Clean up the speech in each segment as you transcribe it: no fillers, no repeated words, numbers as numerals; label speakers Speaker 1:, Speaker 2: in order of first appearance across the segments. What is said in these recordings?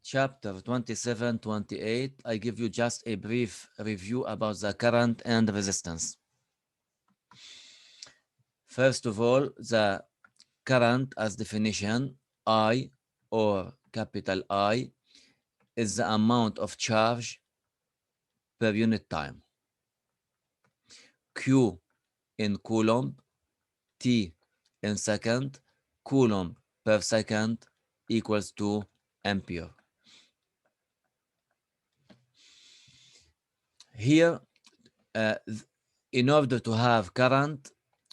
Speaker 1: chapter 27, 28, I give you just a brief review about the current and resistance. First of all, the current as definition, I or capital I, is the amount of charge per unit time. Q in coulomb, T in second, coulomb per second equals to ampere. Here, in order to have current,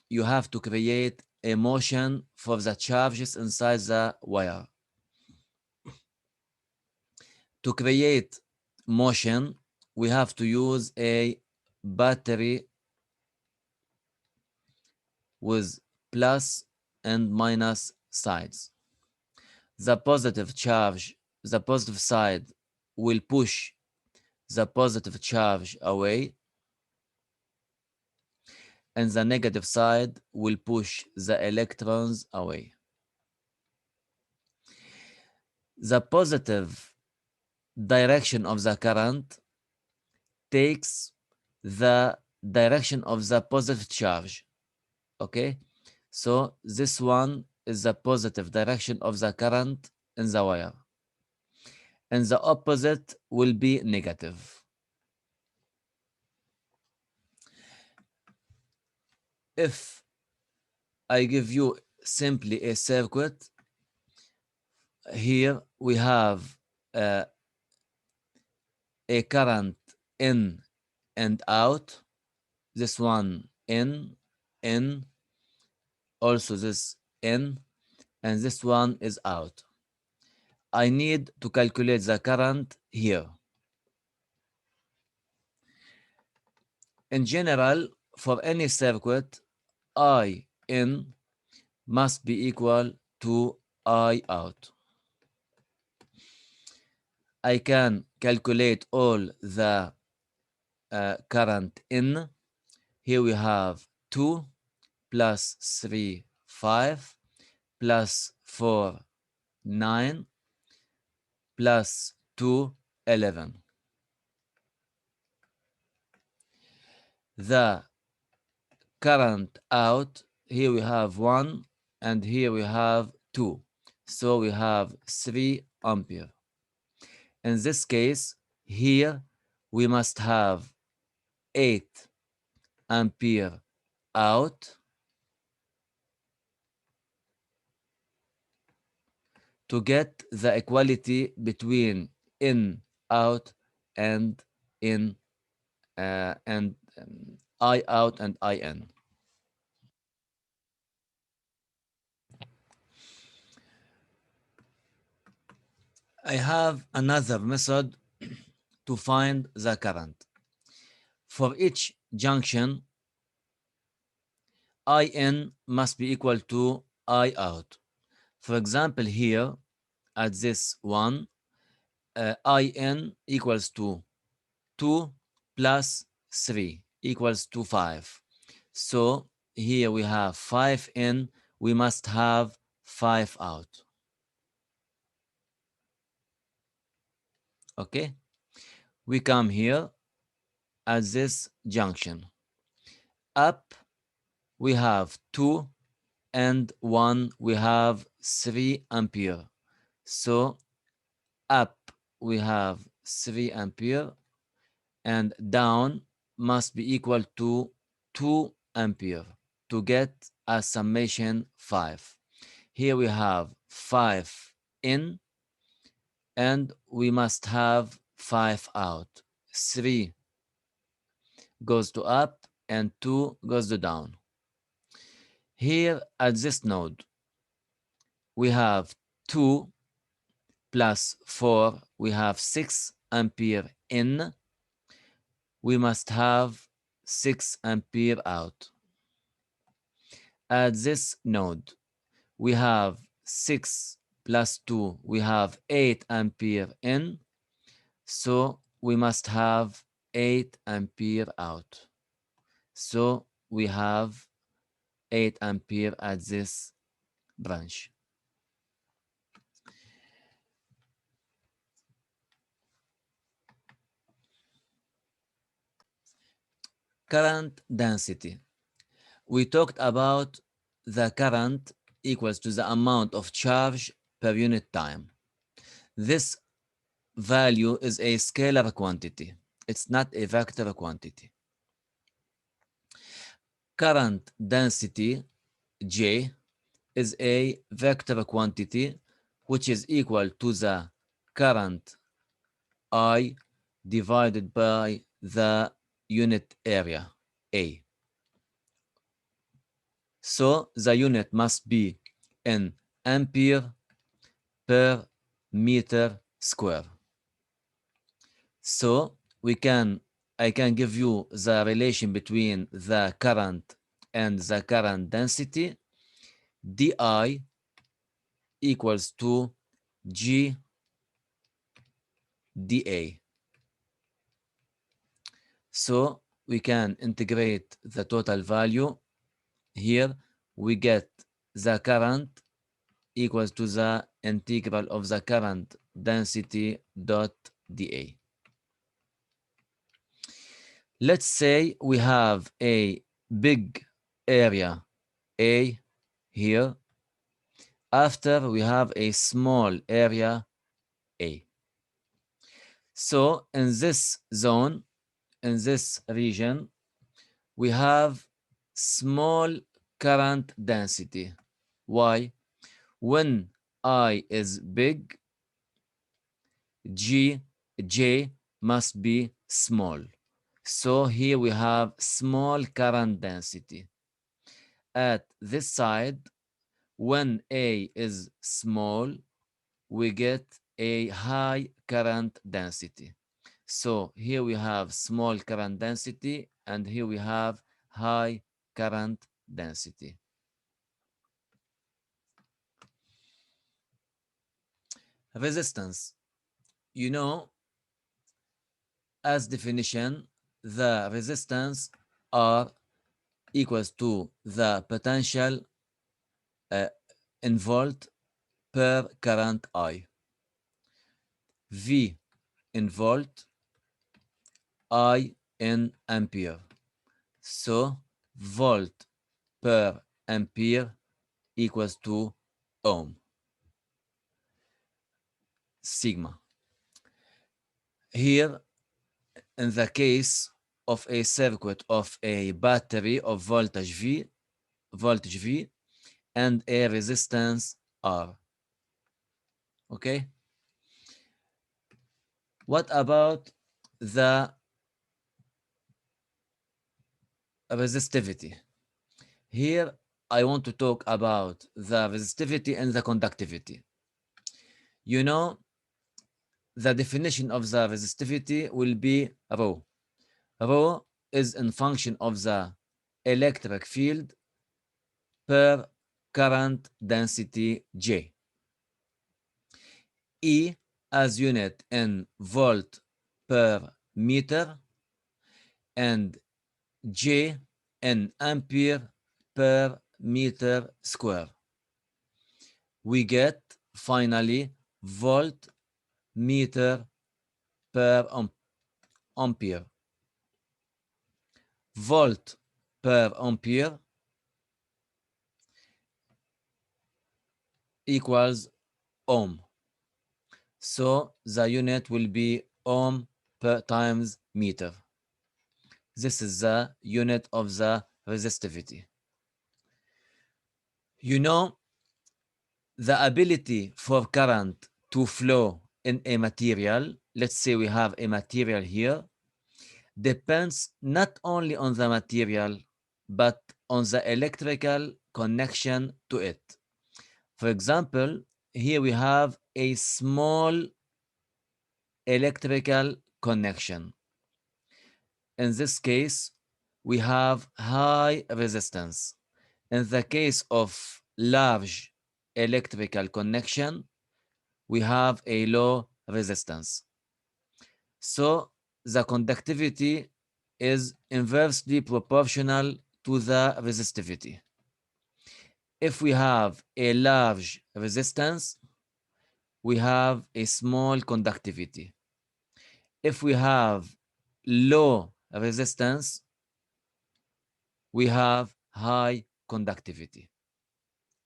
Speaker 1: you have to create a motion for the charges inside the wire. To create motion, we have to use a battery with plus and minus sides. The positive charge, the positive side will push the positive charge away, and the negative side will push the electrons away. The positive direction of the current takes the direction of the positive charge. Okay, so this one is the positive direction of the current in the wire, and the opposite will be negative. If I give you simply a circuit, here we have a current in and out. This one in, also this in, and this one is out. I need to calculate the current here. In general, for any circuit, I in must be equal to I out. I can calculate all the current in. Here we have 2 plus 3, 5, plus 4, 9, plus 2, 11. The current out, here we have 1, and here we have 2. So we have 3 ampere. In this case, here we must have 8 ampere out to get the equality between in, out, and in, and I out and I in. I have another method to find the current. For each junction, I in must be equal to I out. For example, here at this one, I in equals to 2 plus 3 equals to 5. So here we have 5 in, we must have 5 out. Okay, we come here at this junction. Up we have 2, and 1 we have 3 ampere. So up we have 3 ampere, and down must be equal to 2 ampere to get a summation 5. Here we have 5 in, and we must have 5 out. 3 goes to up and 2 goes to down. Here at this node, we have 2 plus 4, we have 6 ampere in. We must have 6 ampere out. At this node, we have 6 plus 2, we have 8 ampere in. So we must have 8 ampere out. So we have 8 ampere at this branch. Current density. We talked about the current equals to the amount of charge per unit time. This value is a scalar quantity. It's not a vector quantity. Current density, J, is a vector quantity which is equal to the current I divided by the unit area, A. So the unit must be in ampere per meter square. So I can give you the relation between the current and the current density. dI equals to G dA. So we can integrate the total value. Here we get the current equals to the integral of the current density dot dA. Let's say we have a big area A here. After we have a small area A. So in this zone, in this region, we have small current density. Why? When I is big, J must be small. So here we have small current density. At this side, when A is small, we get a high current density. So here we have small current density, and here we have high current density. Resistance. You know, as definition, the resistance R equals to the potential in volt per current I. V in volt, I in ampere. So volt per ampere equals to ohm. Sigma. Here, in the case of a circuit of a battery of voltage V, and a resistance R. Okay? What about the resistivity? Here, I want to talk about the resistivity and the conductivity. You know, the definition of the resistivity will be rho. Rho is in function of the electric field per current density J. E as unit in volt per meter, and J in ampere per meter square. We get finally volt meter per ampere. Volt per ampere equals ohm. So the unit will be ohm per times meter. This is the unit of the resistivity. You know, the ability for current to flow in a material, let's say we have a material here, depends not only on the material, but on the electrical connection to it. For example, here we have a small electrical connection. In this case, we have high resistance. In the case of large electrical connection, we have a low resistance. So the conductivity is inversely proportional to the resistivity. If we have a large resistance, we have a small conductivity. If we have low resistance, we have high conductivity.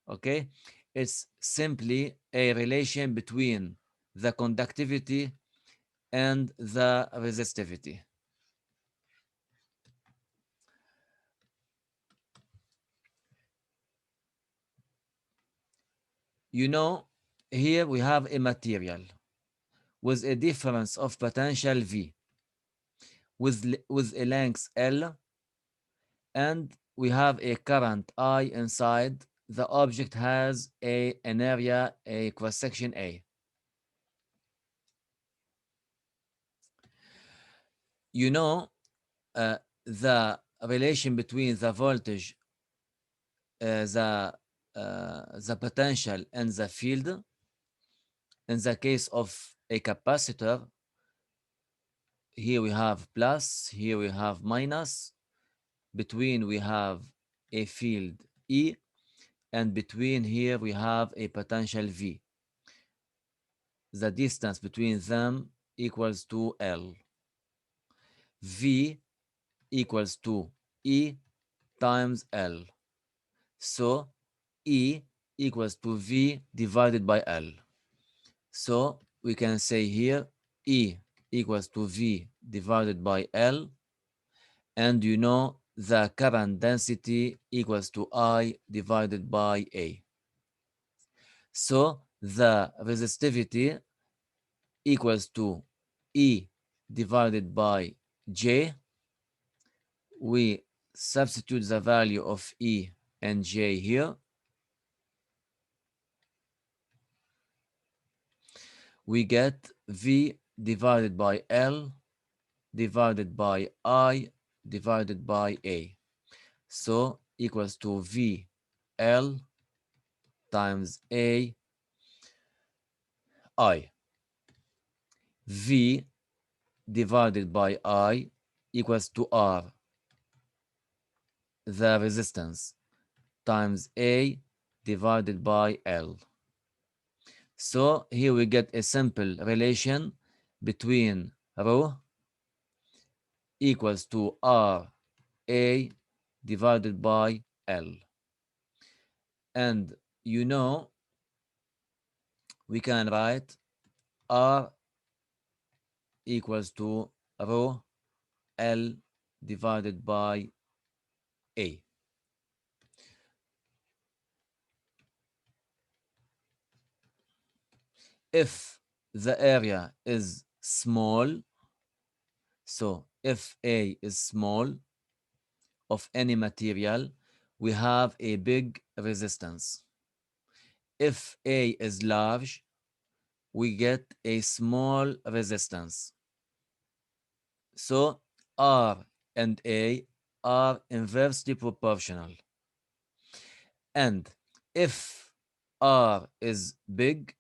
Speaker 1: Okay, it's simply a relation between the conductivity and the resistivity. You know, here we have a material with a difference of potential V with a length L, and we have a current I inside. The object has an area, a cross section A. You know, the relation between the voltage, the potential, and the field. In the case of a capacitor, here we have plus, here we have minus. Between we have a field E, and between here we have a potential V. The distance between them equals to L. V equals to E times L. So E equals to V divided by L. So we can say here E equals to V divided by L, and you know the current density equals to I divided by A. So the resistivity equals to E divided by J. We substitute the value of E and J here. We get V divided by L divided by I divided by A. So equals to V L times A I. V divided by I equals to R, the resistance, times A divided by L. So here we get a simple relation between rho equals to R A divided by L. And you know, we can write R equals to rho L divided by A. If the area is small, so if A is small of any material, we have a big resistance. If A is large, we get a small resistance. So R and A are inversely proportional. And if R is big,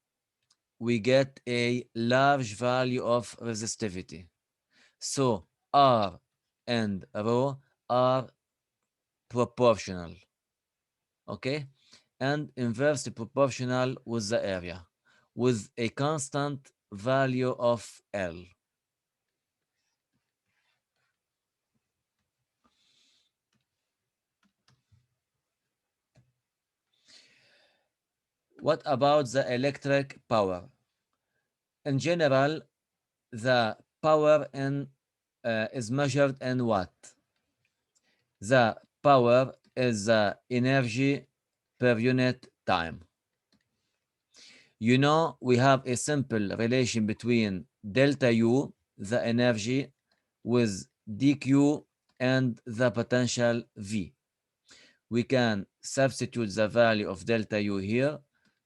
Speaker 1: we get a large value of resistivity. So R and rho are proportional, okay? And inversely proportional with the area, with a constant value of L. What about the electric power? In general, the power is measured in watt. The power is the energy per unit time. You know, we have a simple relation between delta U, the energy, with dq and the potential V. We can substitute the value of delta U here.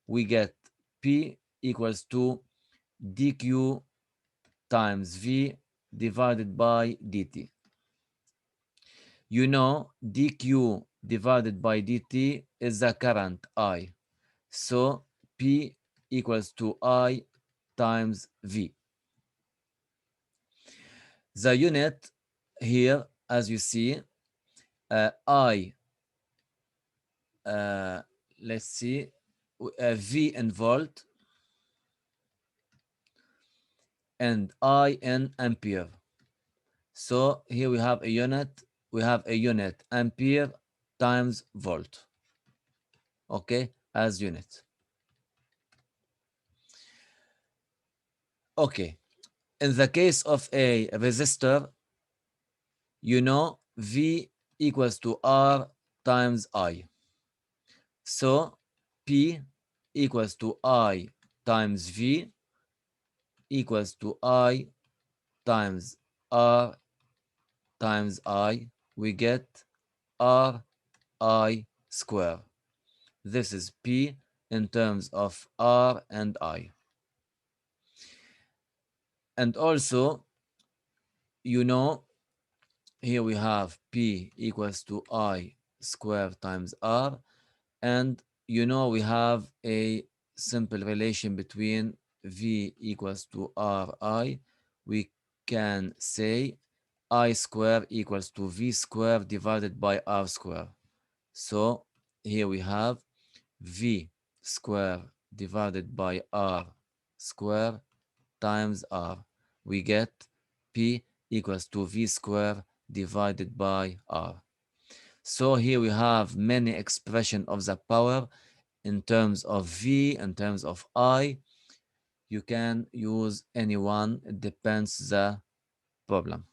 Speaker 1: We get P equals to dq times V divided by dt. You know, dq divided by dt is the current I. So P equals to I times V. The unit here, as you see, I, let's see, V in volt and I in ampere. So here we have a unit we have a unit ampere times volt, okay, as unit. Okay, in the case of a resistor, you know V equals to R times I. So P equals to I times V equals to I times R times I. We get R I square. This is P in terms of R and I. And also, you know, here we have P equals to I square times R. And you know, we have a simple relation between V equals to Ri. We can say I square equals to V square divided by R square. So here we have V square divided by R square times R. We get P equals to V square divided by R. So here we have many expression of the power in terms of V, in terms of I. You can use any one, it depends the problem.